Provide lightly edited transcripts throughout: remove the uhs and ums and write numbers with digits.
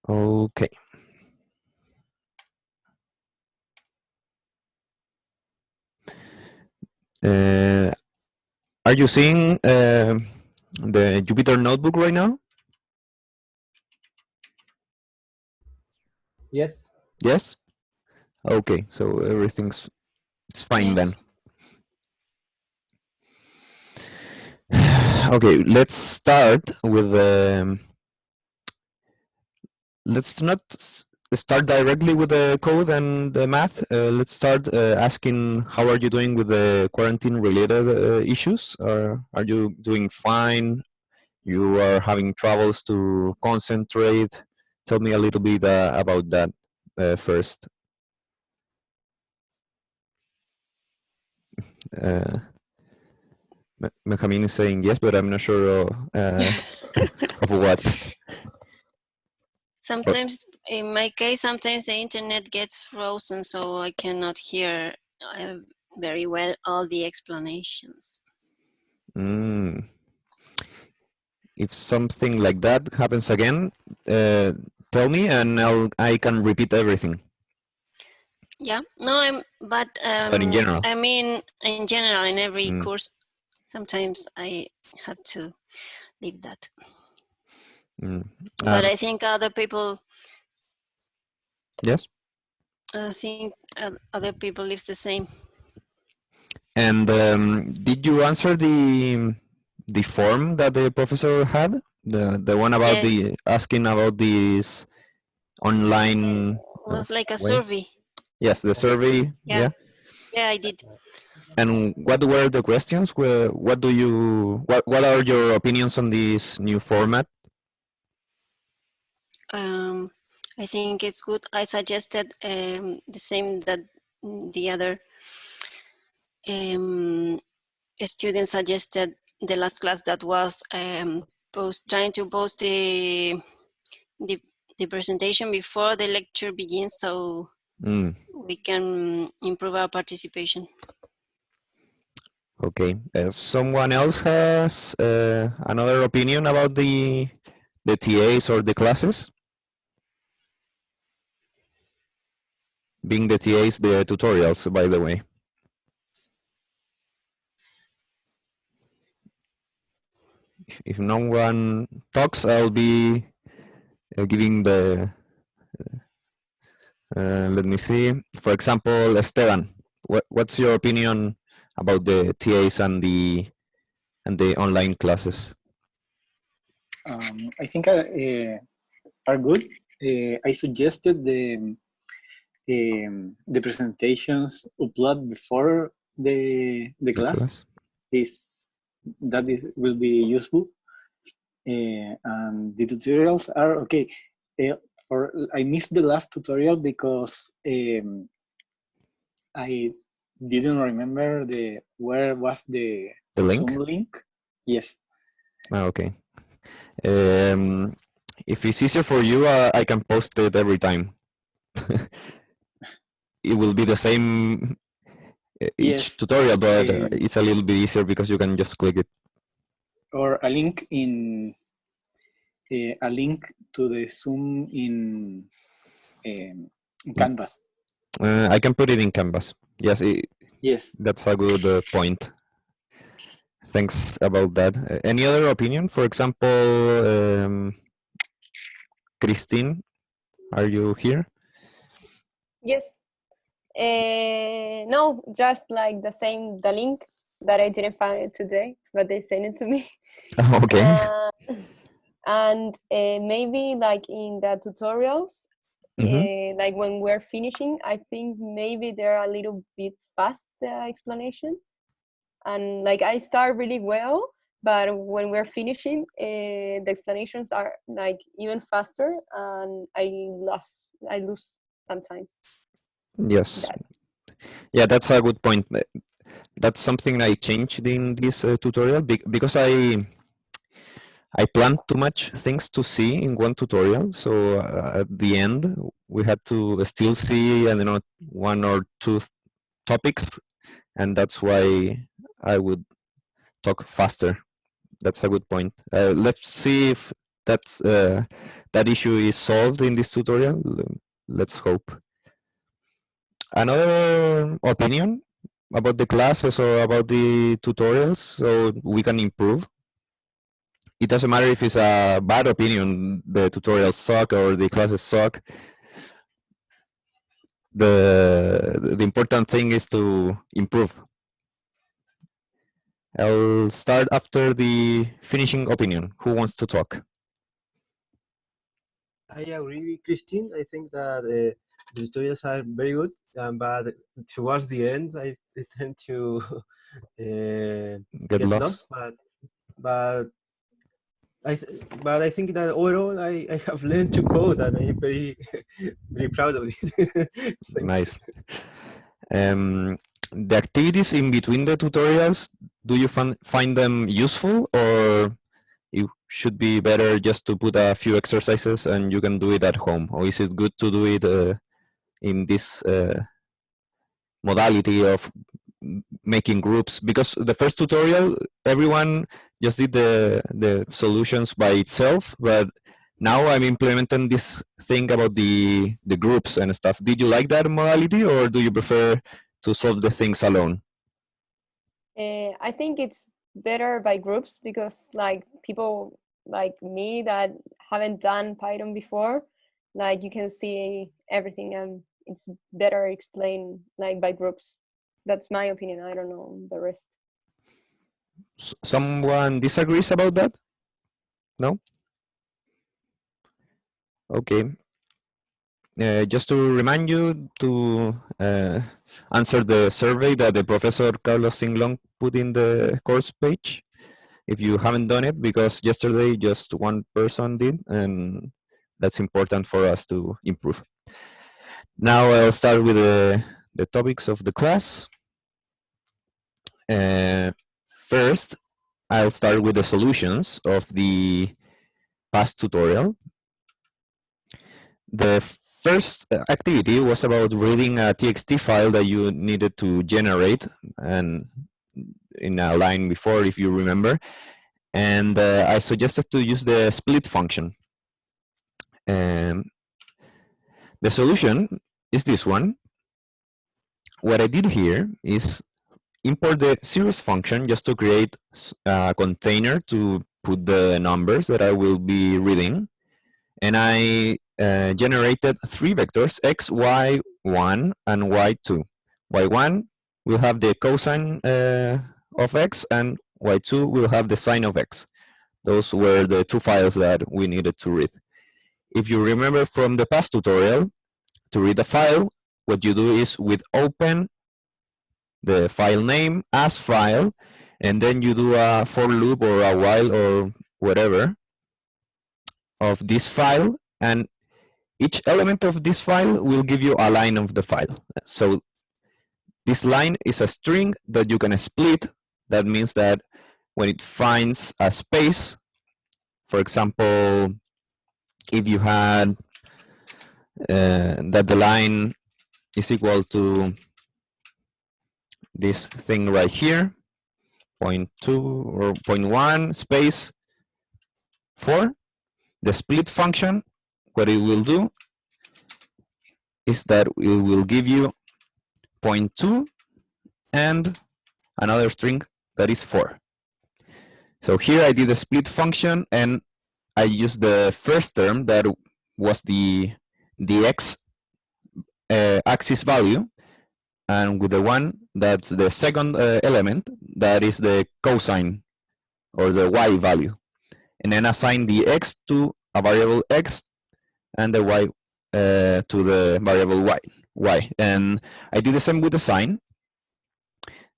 Okay. Are you seeing the Jupyter Notebook right now? Yes. Yes? Okay, so everything's fine Yes. then. Okay, let's start with let's not start directly with the code and the math. Let's start asking how are you doing with the quarantine related issues? Are you doing fine? You are having troubles to concentrate? Tell me a little bit about that first. Uh, Benjamin is saying yes, but I'm not sure of what. Sometimes, in my case, sometimes the internet gets frozen, so I cannot hear very well all the explanations. If something like that happens again, tell me and I can repeat everything. Yeah, no, but in general. I mean, in general, in every course, sometimes I have to leave that. But I think other people. Yes. I think other people live the same. And did you answer the form that the professor had? The one about the asking about this online. It was like a way? survey. Yes, the survey. Yeah. Yeah, I did. And what were the questions? What do you? What are your opinions on this new format? I think it's good. I suggested the same that the other students suggested the last class, that was trying to post the presentation before the lecture begins, so we can improve our participation. Okay. Someone else has another opinion about the TAs or the classes? Being the TAs, the tutorials, by the way. If no one talks, I'll be giving the. Let me see. For example, Esteban, what's your opinion about the TAs and the online classes? I think are good. I suggested the presentations upload before the class. Will be useful. And the tutorials are okay. I missed the last tutorial because I didn't remember where was the link? Zoom link. Yes. Okay. If it's easier for you, I can post it every time. It will be the same each tutorial, but it's a little bit easier because you can just click it. Or a link in a link to the Zoom in Canvas. I can put it in Canvas. Yes. Yes. That's a good point. Thanks about that. Any other opinion? For example, Christine, are you here? Yes. No, just like the link that I didn't find it today, but they sent it to me. Okay. And maybe like in the tutorials, like when we're finishing, I think maybe they're a little bit fast, the explanation. And like I start really well, but when we're finishing, the explanations are like even faster, and I lose sometimes. Yes. Yeah, that's a good point. That's something I changed in this tutorial because I planned too much things to see in one tutorial. So at the end, we had to still see, I don't know, one or two topics, and that's why I would talk faster. That's a good point. Let's see if that that issue is solved in this tutorial. Let's hope. Another opinion about the classes or about the tutorials, so we can improve. It doesn't matter if it's a bad opinion, the tutorials suck or the classes suck. The important thing is to improve. I'll start after the finishing opinion. Who wants to talk? I agree with Christine. I think that the tutorials are very good, but towards the end, I tend to get lost. But I think that overall, I have learned to code, and I'm very very proud of it. Nice. The activities in between the tutorials, do you find them useful, or it should be better just to put a few exercises and you can do it at home? Or is it good to do it in this modality of making groups? Because the first tutorial, everyone just did the solutions by itself, but now I'm implementing this thing about the groups and stuff. Did you like that modality, or do you prefer to solve the things alone? I think it's better by groups, because like people like me that haven't done Python before, like you can see everything, and it's better explained like by groups. That's my opinion. I don't know the rest. Someone disagrees about that? No? Okay. Just to remind you to answer the survey that the Professor Carlos Singlong put in the course page, if you haven't done it, because yesterday just one person did, and that's important for us to improve. Now I'll start with the topics of the class. First, I'll start with the solutions of the past tutorial. The first activity was about reading a TXT file that you needed to generate, and in a line before, if you remember. And I suggested to use the split function. The solution is this one. What I did here is import the series function just to create a container to put the numbers that I will be reading. And I generated three vectors, x, y, 1, and y2. y1 will have the cosine of x, and y2 will have the sine of x. Those were the two files that we needed to read. If you remember from the past tutorial, to read a file, what you do is with open the file name as file, and then you do a for loop or a while or whatever of this file, and each element of this file will give you a line of the file. So this line is a string that you can split. That means that when it finds a space, for example, if you had that the line is equal to this thing right here, 0.2 or 0.1 space 4, the split function, what it will do is that it will give you 0.2 and another string that is 4. So here I did a split function, and I used the first term that was the x axis value, and with the one that's the second element, that is the cosine or the y value, and then assign the x to a variable x and the y to the variable y. And I did the same with the sine.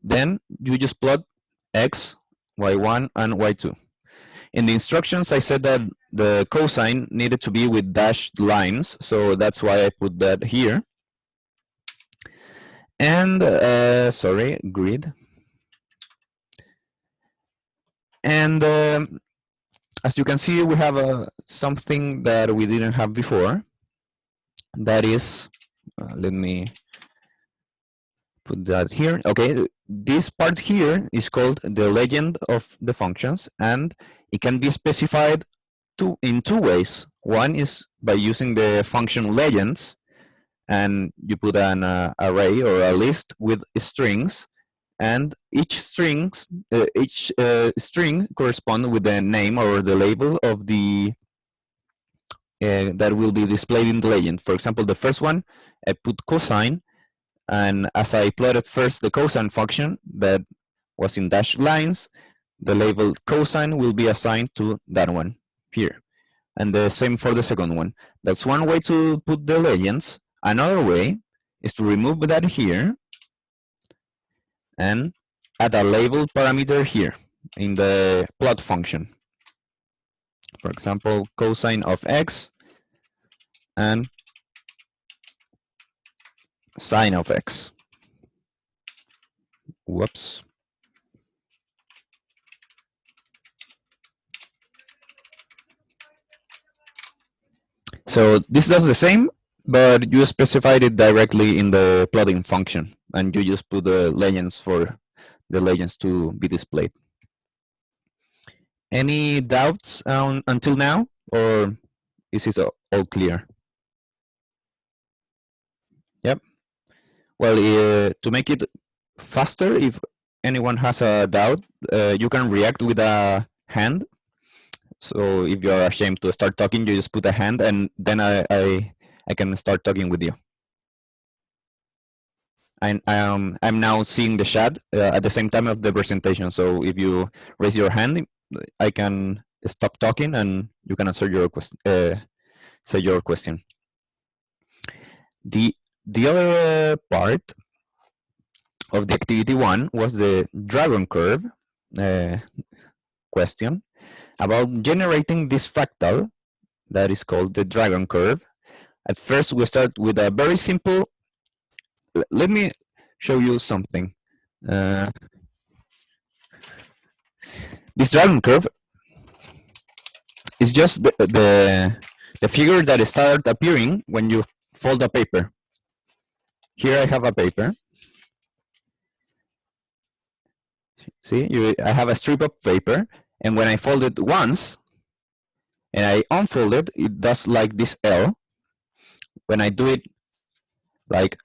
Then you just plot x, y1, and y2. In the instructions, I said that the cosine needed to be with dashed lines, so that's why I put that here. And sorry, grid. And as you can see, we have something that we didn't have before. That is, let me put that here. Okay, this part here is called the legend of the functions, and it can be specified in two ways. One is by using the function legends, and you put an array or a list with strings, and each string corresponds with the name or the label of the that will be displayed in the legend. For example, the first one, I put cosine, and as I plotted first the cosine function that was in dashed lines, the label cosine will be assigned to that one here. And the same for the second one. That's one way to put the legends. Another way is to remove that here and add a label parameter here in the plot function. For example, cosine of x and sine of x. Whoops. So this does the same, but you specified it directly in the plotting function, and you just put the legends for the legends to be displayed. Any doubts until now, or is it all clear? Yep. Well, to make it faster, if anyone has a doubt, you can react with a hand. So if you're ashamed to start talking, you just put a hand, and then I can start talking with you. I'm now seeing the chat at the same time of the presentation. So if you raise your hand, I can stop talking, and you can answer your question. Say your question. The other part of the activity one was the dragon curve question about generating this fractal that is called the dragon curve. At first, we start with a very simple. Let me show you something. This dragon curve is just the figure that starts appearing when you fold a paper. Here I have a paper. See, I have a strip of paper, and when I fold it once, and I unfold it, it does like this L. When I do it like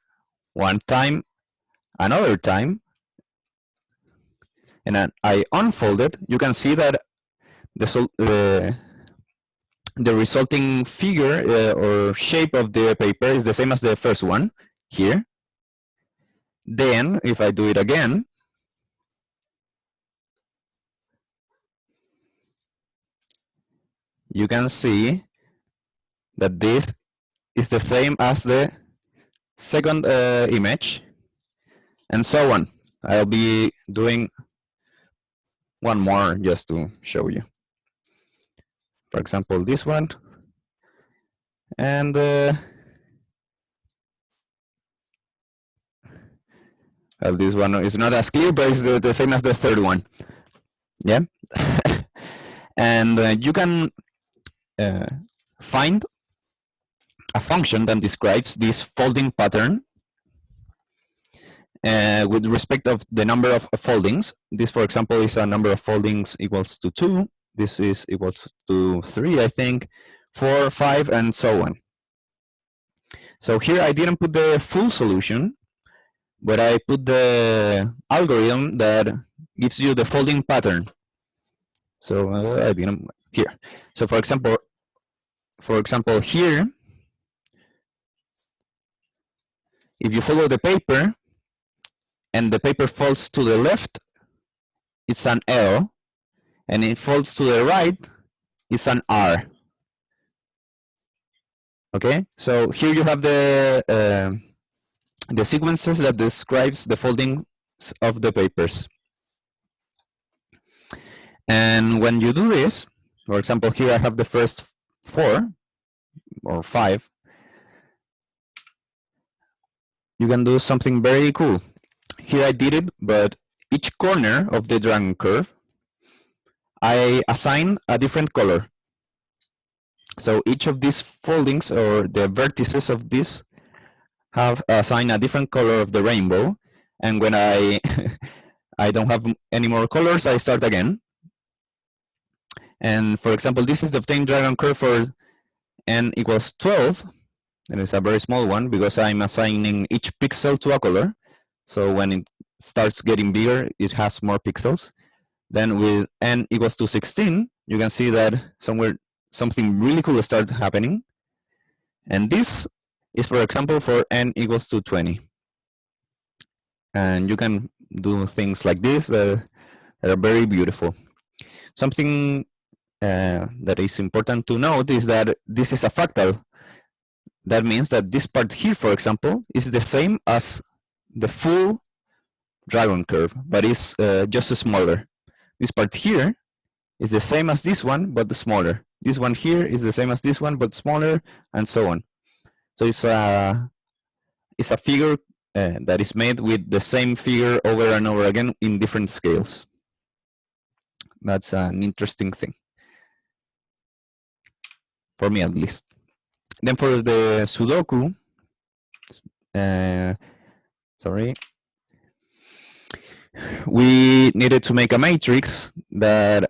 one time, another time, and then I unfold it, you can see that the resulting figure or shape of the paper is the same as the first one here. Then, if I do it again, you can see that this is the same as the second image, and so on. I'll be doing one more just to show you. For example, this one, and this one is not as clear, but it's the same as the third one. Yeah, and you can find a function that describes this folding pattern with respect of the number of foldings. This, for example, is a number of foldings equals to 2. This is equals to 3, I think, 4, 5, and so on. So here I didn't put the full solution, but I put the algorithm that gives you the folding pattern. So I didn't here. So for example, here, if you follow the paper and the paper folds to the left, it's an L, and it folds to the right, it's an R. Okay, so here you have the sequences that describes the foldings of the papers. And when you do this, for example, here I have the first 4 or 5, you can do something very cool. Here I did it, but each corner of the dragon curve, I assign a different color. So each of these foldings, or the vertices of this, have assigned a different color of the rainbow. And when I don't have any more colors, I start again. And for example, this is the obtained dragon curve for n equals 12. And it's a very small one because I'm assigning each pixel to a color. So when it starts getting bigger, it has more pixels. Then with n equals to 16, you can see that something really cool starts happening. And this is, for example, for n equals to 20. And you can do things like this that are very beautiful. Something that is important to note is that this is a fractal. That means that this part here, for example, is the same as the full dragon curve, but it's just smaller. This part here is the same as this one, but smaller. This one here is the same as this one, but smaller, and so on. So it's a figure that is made with the same figure over and over again in different scales. That's an interesting thing, for me at least. Then for the Sudoku, sorry, we needed to make a matrix that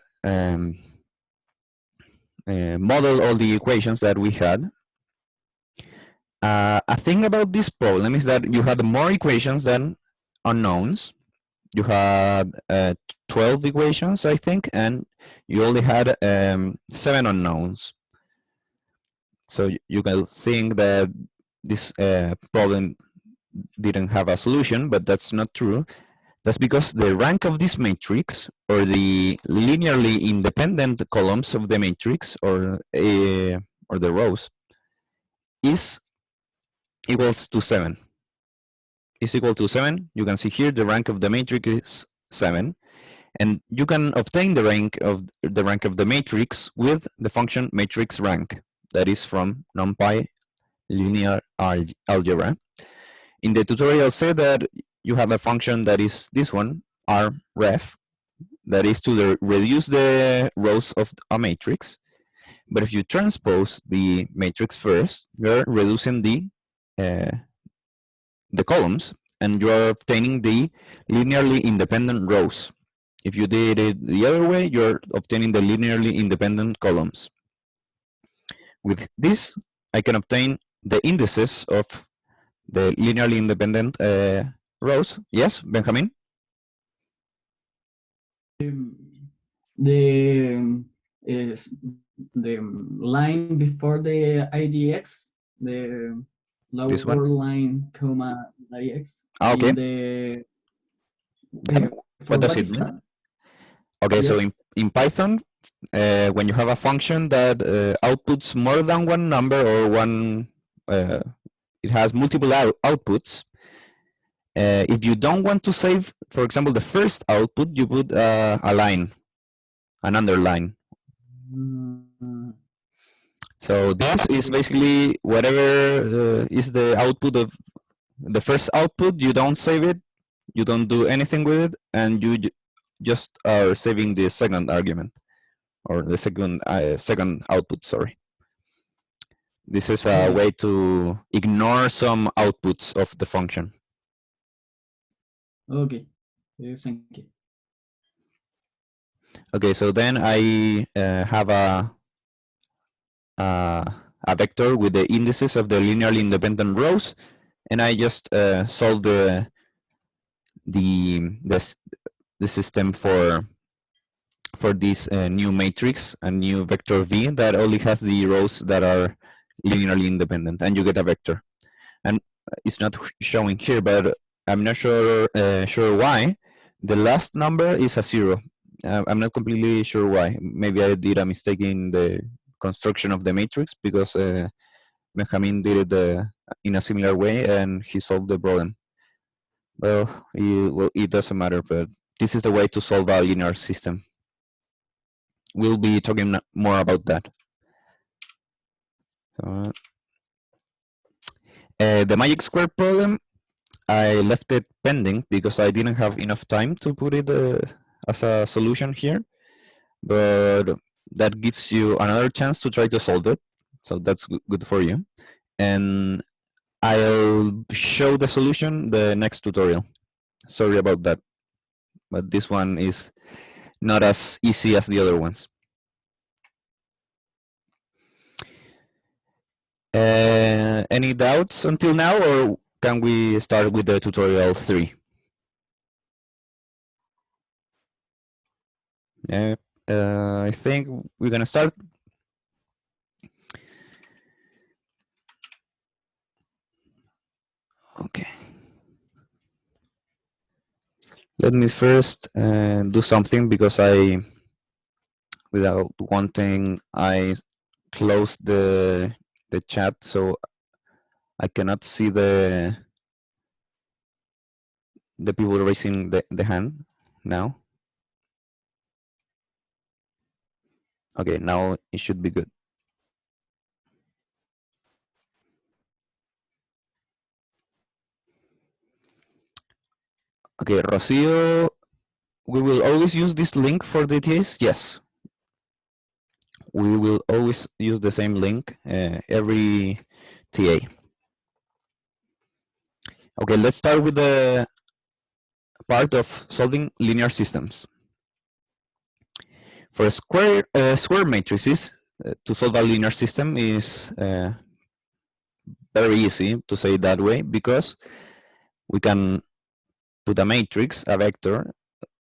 model all the equations that we had. A thing about this problem is that you had more equations than unknowns. You had 12 equations, I think, and you only had 7 unknowns. So you can think that this problem didn't have a solution, but that's not true. That's because the rank of this matrix, or the linearly independent columns of the matrix, or the rows, is equals to 7. Is equal to 7. You can see here the rank of the matrix is 7, and you can obtain the rank of the matrix with the function matrix rank. That is from NumPy linear algebra. In the tutorial said that you have a function that is this one, rref, that is to reduce the rows of a matrix. But if you transpose the matrix first, you're reducing the columns, and you are obtaining the linearly independent rows. If you did it the other way, you're obtaining the linearly independent columns. With this, I can obtain the indices of the linearly independent rows. Yes, Benjamin? The line before the IDX, the lower line, comma, IX. Okay. What does it mean? Okay, yes. So in Python, when you have a function that outputs more than one number, or one, it has multiple outputs. If you don't want to save, for example, the first output, you put a line, an underline. So this is basically whatever is the output of the first output. You don't save it, you don't do anything with it, and you just are saving the second argument, or the second output, sorry. This is a way to ignore some outputs of the function. Okay, thank you. Okay, so then I have a vector with the indices of the linearly independent rows, and I just solve the system for this new matrix, a new vector V that only has the rows that are linearly independent, and you get a vector. And it's not showing here, but I'm not sure why. The last number is a 0. I'm not completely sure why. Maybe I did a mistake in the construction of the matrix, because Benjamin did it in a similar way, and he solved the problem. Well, it doesn't matter, but this is the way to solve a linear system. We'll be talking more about that. The magic square problem, I left it pending because I didn't have enough time to put it as a solution here, but that gives you another chance to try to solve it, so that's good for you. And I'll show the solution the next tutorial. Sorry about that, but this one is not as easy as the other ones. Any doubts until now, or can we start with the tutorial 3? I think we're gonna start. Okay. Let me first do something, because without wanting, I closed the chat, so I cannot see the people raising the hand now. Okay, now it should be good. Okay, Rocio, we will always use this link for the TAs? Yes. We will always use the same link every TA. Okay, let's start with the part of solving linear systems. For square matrices, to solve a linear system is very easy, to say it that way, because we can put a matrix, a vector.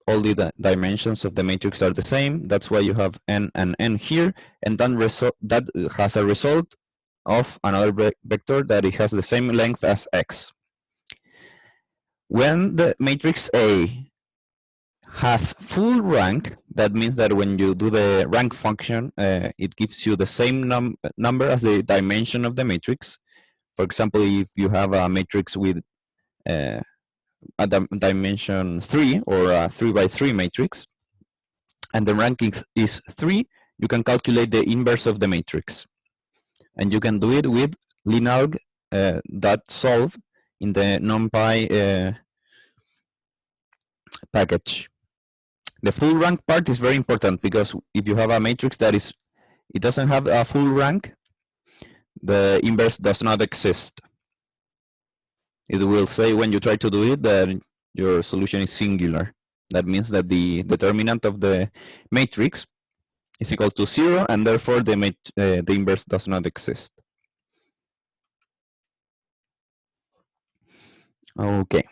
All the dimensions of the matrix are the same. That's why you have n and n here, and then that has a result of another vector that it has the same length as x. When the matrix A has full rank, that means that when you do the rank function, it gives you the same number as the dimension of the matrix. For example, if you have a matrix with a dimension 3, or a 3 by 3 matrix, and the rank is 3, you can calculate the inverse of the matrix. And you can do it with linalg.solve in the NumPy package. The full rank part is very important, because if you have a matrix that it doesn't have a full rank, the inverse does not exist. It will say when you try to do it that your solution is singular. That means that the determinant of the matrix is equal to 0, and therefore the inverse does not exist. Okay,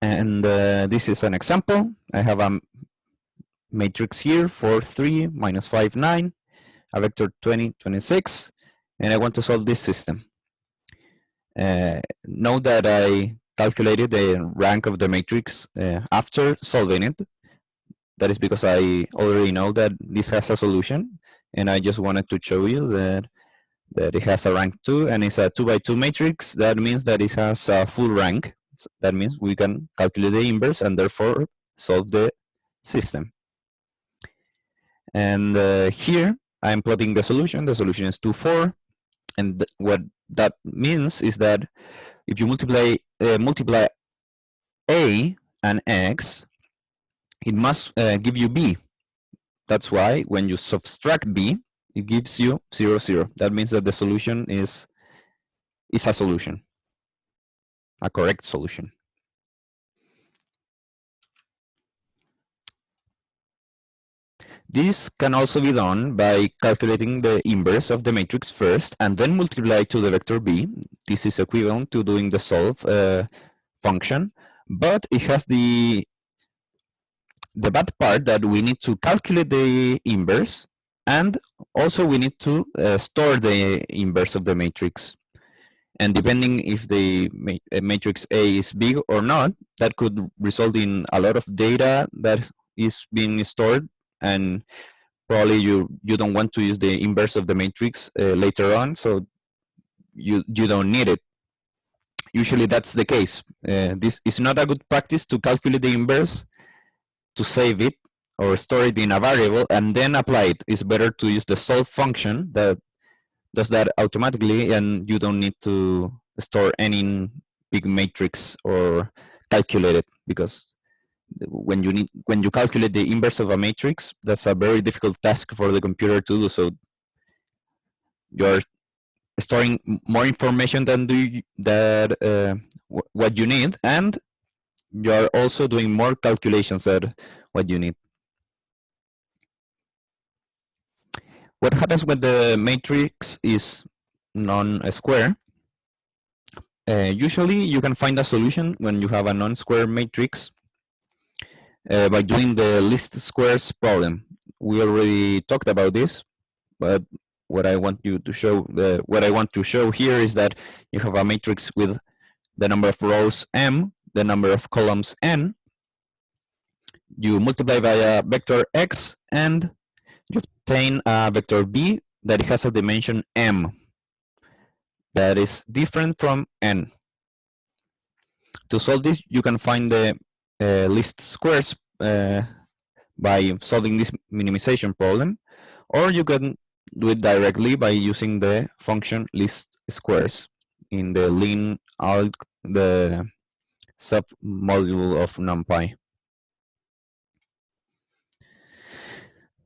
and this is an example. I have a matrix here, 4, 3, minus 5, 9, a vector 20, 26, and I want to solve this system. Note that I calculated the rank of the matrix after solving it. That is because I already know that this has a solution, and I just wanted to show you that it has a rank 2, and it's a 2 by 2 matrix. That means that it has a full rank. So that means we can calculate the inverse and therefore solve the system. And here I'm plotting the solution. The solution is 2, 4. And what that means is that if you multiply A and X, it must give you B. That's why when you subtract B, it gives you 0, 0. That means that the solution is a solution, a correct solution. This can also be done by calculating the inverse of the matrix first and then multiply to the vector B. This is equivalent to doing the solve function, but it has the bad part that we need to calculate the inverse, and also we need to store the inverse of the matrix. And depending if the matrix A is big or not, that could result in a lot of data that is being stored, and probably you don't want to use the inverse of the matrix later on, so you don't need it. Usually that's the case. This is not a good practice to calculate the inverse, to save it or store it in a variable and then apply it. It's better to use the solve function that does that automatically, and you don't need to store any big matrix or calculate it, because when you calculate the inverse of a matrix, that's a very difficult task for the computer to do. So you're storing more information than what you need, and you're also doing more calculations than what you need. What happens when the matrix is non-square, usually you can find a solution when you have a non-square matrix by doing the least squares problem. We already talked about this, but what I want to show here is that you have a matrix with the number of rows m, the number of columns n. You multiply by a vector x, and you obtain a vector b that has a dimension m that is different from n. To solve this, you can find the least squares by solving this minimization problem, or you can do it directly by using the function least squares in the len alg, the submodule of NumPy.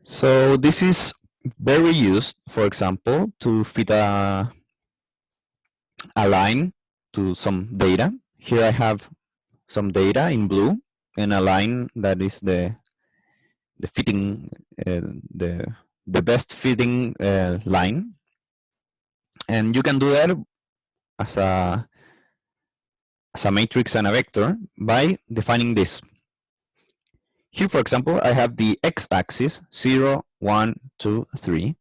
So this is very used, for example, to fit a line to some data. Here I have some data in blue and a line that is the fitting, the best fitting line, and you can do that as a matrix and a vector by defining this. Here, for example, I have the x-axis 0, 1, 2, 3.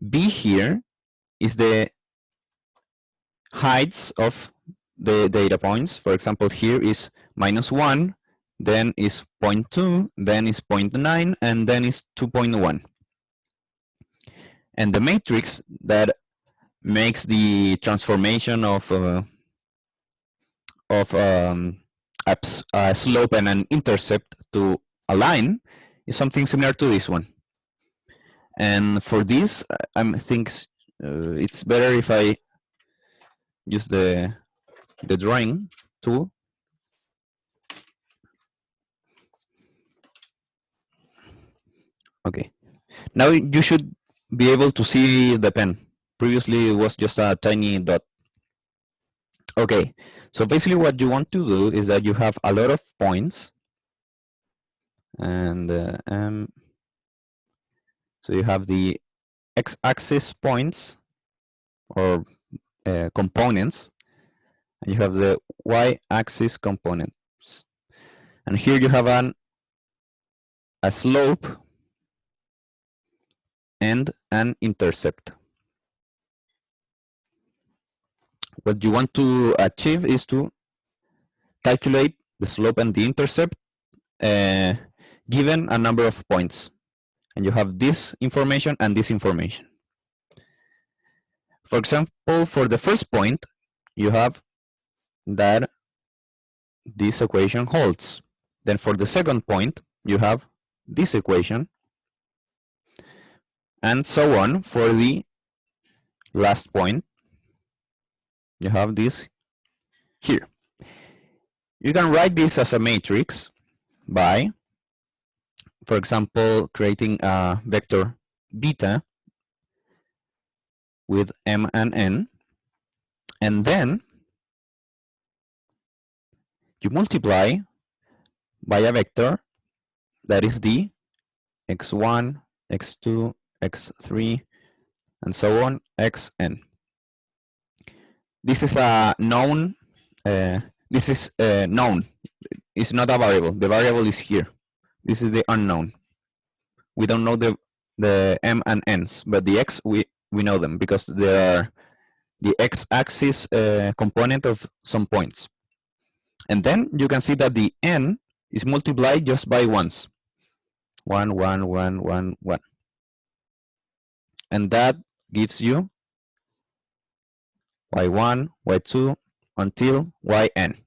B here is the heights of the data points. For example, here is -1, then is 0.2, then is 0.9, and then is 2.1. And the matrix that makes the transformation of a slope and an intercept to a line is something similar to this one. And for this, I think it's better if I use the drawing tool. Okay, now you should be able to see the pen. Previously, it was just a tiny dot. Okay, so basically what you want to do is that you have a lot of points, and so you have the x-axis points or components, and you have the y-axis components, and here you have a slope and an intercept. What you want to achieve is to calculate the slope and the intercept given a number of points. And you have this information and this information. For example, for the first point, you have that this equation holds. Then for the second point, you have this equation. And so on for the last point. You have this here. You can write this as a matrix by, for example, creating a vector beta with m and n, and then you multiply by a vector that is the x1, x2, x3, and so on, xn. This is a known. This is known. It's not a variable. The variable is here. This is the unknown. We don't know the m and n's, but the x we know them because they are the x-axis component of some points. And then you can see that the n is multiplied just by ones. 1, 1, 1, 1, 1. And that gives you y1, y2, until yn.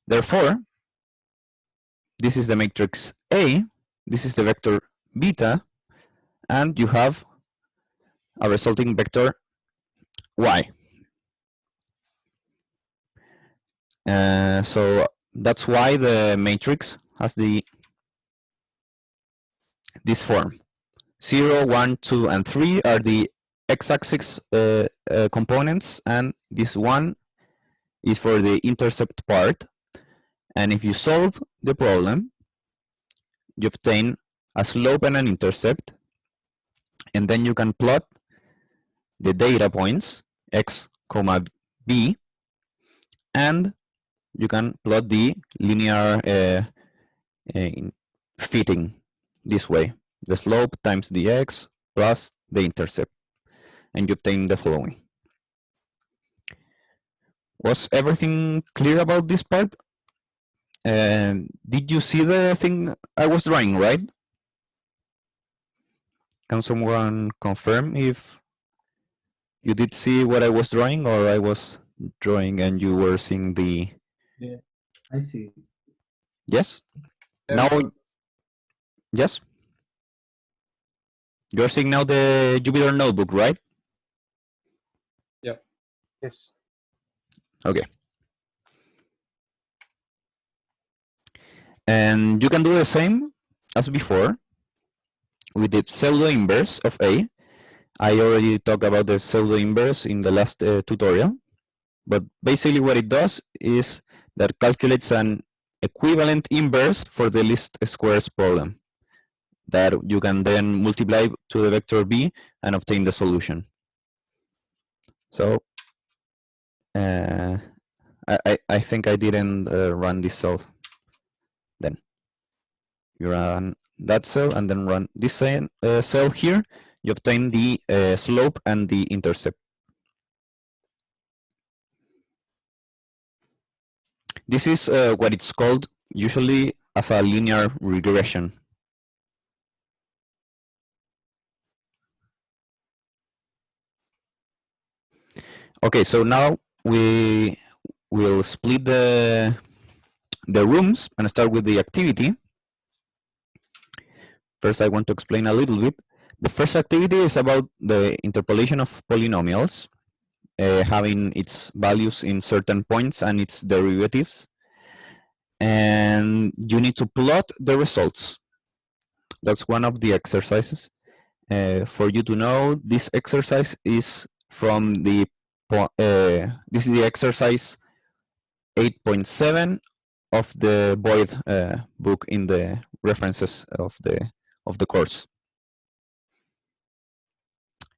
Therefore, this is the matrix A, this is the vector beta, and you have a resulting vector y. So that's why the matrix has this form. 0, 1, 2, and 3 are the x-axis components, and this one is for the intercept part. And if you solve the problem, you obtain a slope and an intercept, and then you can plot the data points x comma b, and you can plot the linear fitting this way, the slope times the x plus the intercept, and you obtain the following. Was everything clear about this part? Did you see the thing I was drawing, right? Can someone confirm if you did see what I was drawing, or I was drawing and you were seeing the... Yeah, I see. Yes? Now, yes? You're seeing now the Jupyter notebook, right? Yep. Yes. Okay. And you can do the same as before with the pseudo inverse of A. I already talked about the pseudo inverse in the last tutorial, but basically what it does is that calculates an equivalent inverse for the least squares problem that you can then multiply to the vector b and obtain the solution. So I think I didn't run this cell. Then you run that cell and then run this cell here. You obtain the slope and the intercept. This is what it's called usually as a linear regression. Okay, so now we will split the rooms and start with the activity. First, I want to explain a little bit. The first activity is about the interpolation of polynomials, having its values in certain points and its derivatives. And you need to plot the results. That's one of the exercises. For you to know, this exercise is from the this is the exercise 8.7 of the Boyd book in the references of the course.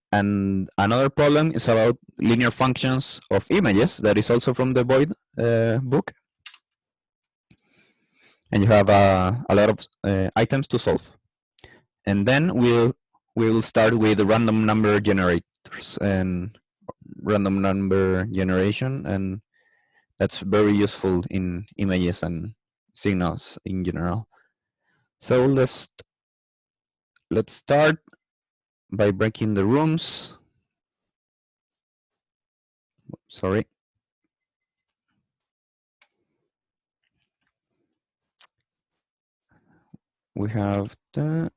And another problem is about linear functions of images that is also from the Boyd book. And you have a lot of items to solve. And then we'll start with random number generators and random number generation, and that's very useful in images and signals in general. So let's start by breaking the rooms. Sorry. We have the